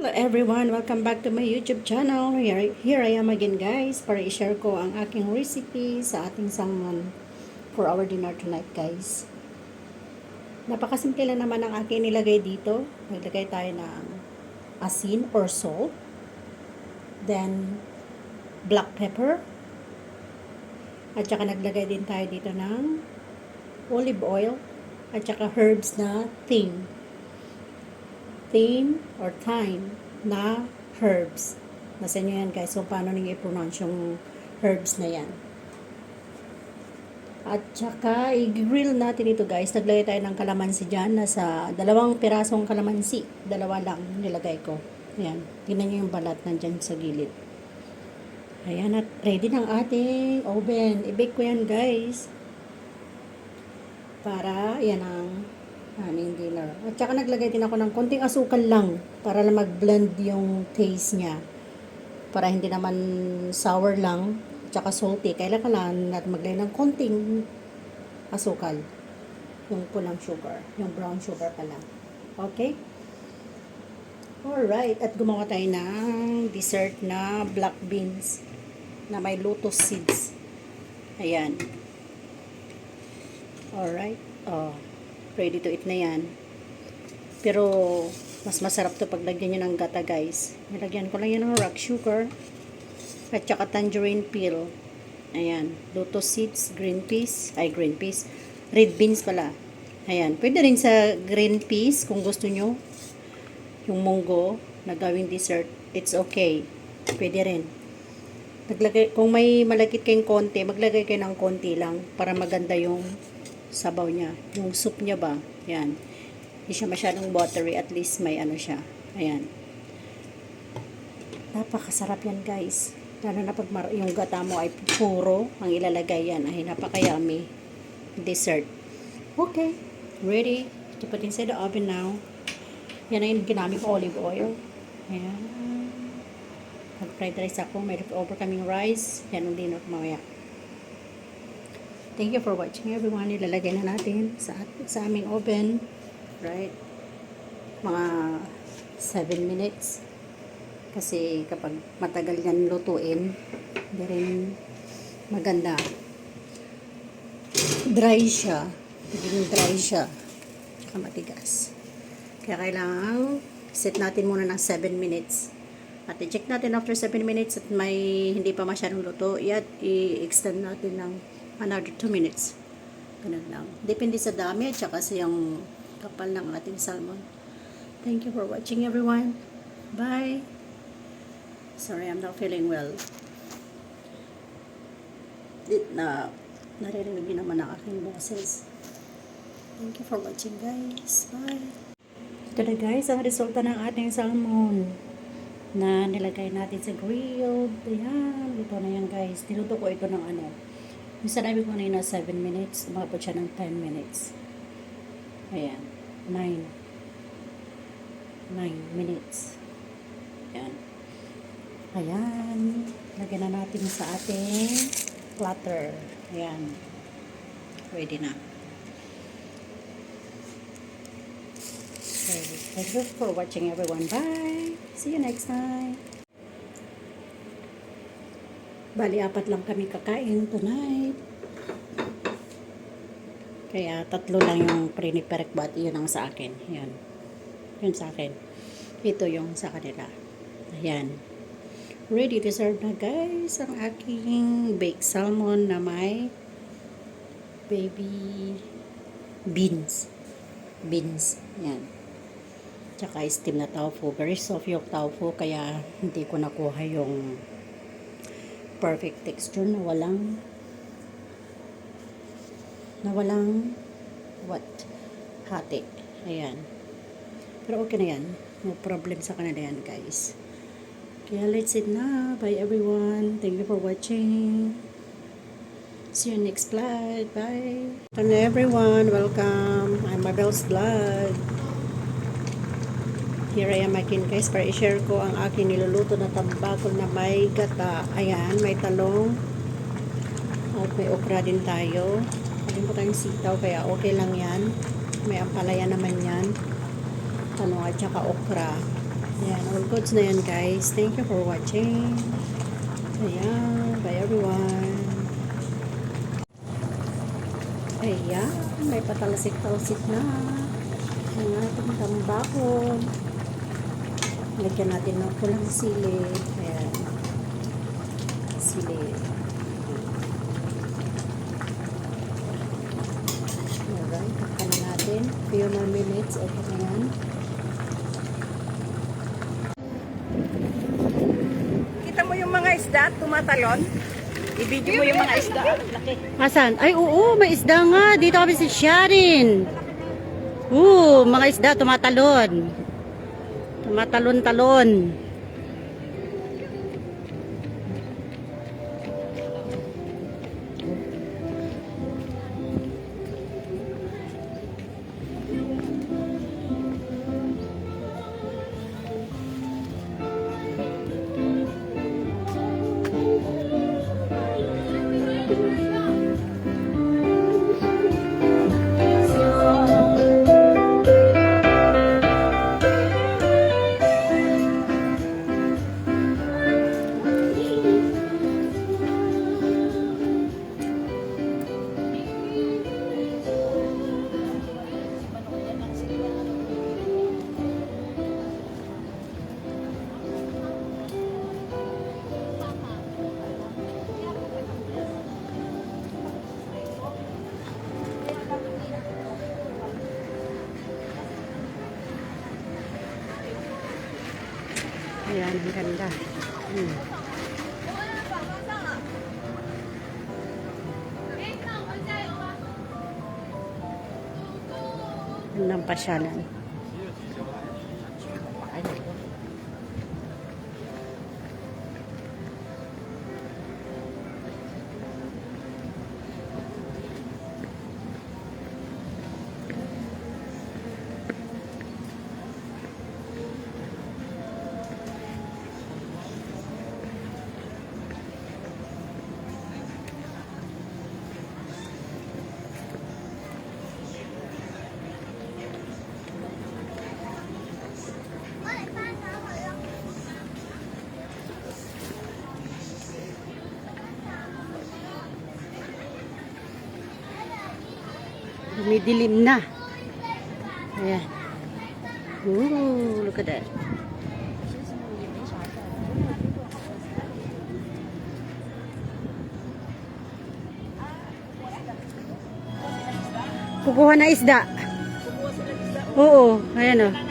Hello everyone, welcome back to my YouTube channel. Here I am again guys para i-share ko ang aking recipe sa ating salmon for our dinner tonight guys. Napakasimple lang naman ang aking nilagay dito. Naglagay tayo ng asin or salt, then black pepper, at saka naglagay din tayo dito ng olive oil, at saka herbs na thyme or thyme na herbs. Nasa inyo yan guys, so paano ninyo i-pronounce yung herbs na yan. At saka i-grill natin ito guys. Naglagay tayo ng kalamansi dyan. Nasa 2 pirasong kalamansi, 2 lang nilagay ko. Ayan, tingnan nyo yung balat nandyan sa gilid. Ayan, at ready ng ating oven. I-bake ko yan guys, para yan ang aming dinner. At saka naglagay din ako ng konting asukal lang para lang mag-blend yung taste niya. Para hindi naman sour lang at saka salty. Kailangan natin maglagay ng konting asukal. Yung pulang sugar. Yung brown sugar pala. Okay? Alright. At gumawa tayo ng dessert na black beans na may lotus seeds. Ayan. Alright. Oh. Ready to eat na yan. Pero, mas masarap to pag lagyan nyo ng gata, guys. Nilagyan ko lang yan ng rock sugar. At saka tangerine peel. Ayan. Lotus seeds, green peas. Red beans pala. Ayan. Pwede rin sa green peas kung gusto nyo. Yung munggo na gawing dessert. It's okay. Pwede rin. Kung may malagkit kayong konti, maglagay kayo ng konti lang para maganda yung sabaw niya. Yung soup niya ba? Yan. Hindi siya masyadong watery. At least may ano siya. Ayan. Napakasarap yan guys. Lalo na pag yung gata mo ay puro ang ilalagay yan. Ay napaka-yummy dessert. Okay. Ready to put inside the oven now. Yan na yung ginamit ko, olive oil. Ayan. Pag-fried rice ako. May leftover kaming rice. Yan ang dinner mamaya. Thank you for watching everyone. Ilalagay na natin sa aming oven. Right? Mga 7 minutes. Kasi kapag matagal yan lutuin, hindi rin maganda. Dry siya. Naging dry siya. Tsaka matigas. Kaya kailangan set natin muna ng 7 minutes. At i-check natin after 7 minutes at may hindi pa masyadong luto. I-extend natin ng another 2 minutes. Ganun lang. Depende sa dami at saka sa yung kapal ng ating salmon. Thank you for watching everyone. Bye. Sorry, I'm not feeling well. Naririnig din naman ang aking boses. Thank you for watching guys. Bye. Ito na guys, ang resulta ng ating salmon na nilagay natin sa grill. Ayan, ito na yan guys. Niluto ko ito ng ano. Yung sanabi ko na 7 minutes, umabot siya ng 10 minutes. Ayan. 9 minutes. Ayan. Ayan. Lagyan na natin sa ating platter. Ayan. Ready na. Okay. Thank you for watching everyone. Bye! See you next time! Bali, 4 lang kami kakain tonight. Kaya 3 lang yung priniperek bat. Yun ang sa akin. Yan. Yun sa akin. Ito yung sa kanila. Ayan. Ready to serve na guys. Ang aking baked salmon na may baby beans. Yan. Tsaka steam na tofu. Very soft yung tofu. Kaya hindi ko nakuha yung perfect texture na walang hati. Ayan. Pero okay na yan. No problem sa kanila yan guys. Kaya let's eat na. Bye everyone. Thank you for watching. See you next vlog. Bye. Hello everyone. Welcome. I'm Mabel's Vlog. Here I am again guys para i-share ko ang aking niluluto na tambakol na may gata. Ayan, may talong. At may okra din tayo. Hindi po tayong sitaw kaya okay lang yan. May ampalaya naman yan. Talong at saka okra. Ayan, all goods na yan guys. Thank you for watching. Ayan, bye everyone. Ayan, may patalasik-talasik na ang ating tambakon. Lagyan natin ng pulang sili. Ayan, sili. Alright, takpan na natin. Few more minutes. Okay na yan. Kita mo yung mga isda tumatalon? I-video mo yung mga isda. Laki. Asan? Ay, oo, may isda nga. Dito kami si Sharin. Mga isda tumatalon. Tumatalon-talon. Ayan, ang ganda. Gandang pasyalan. Dumidilim na. Ayan. Look at that. Kukuha na isda. Oo, ayan o.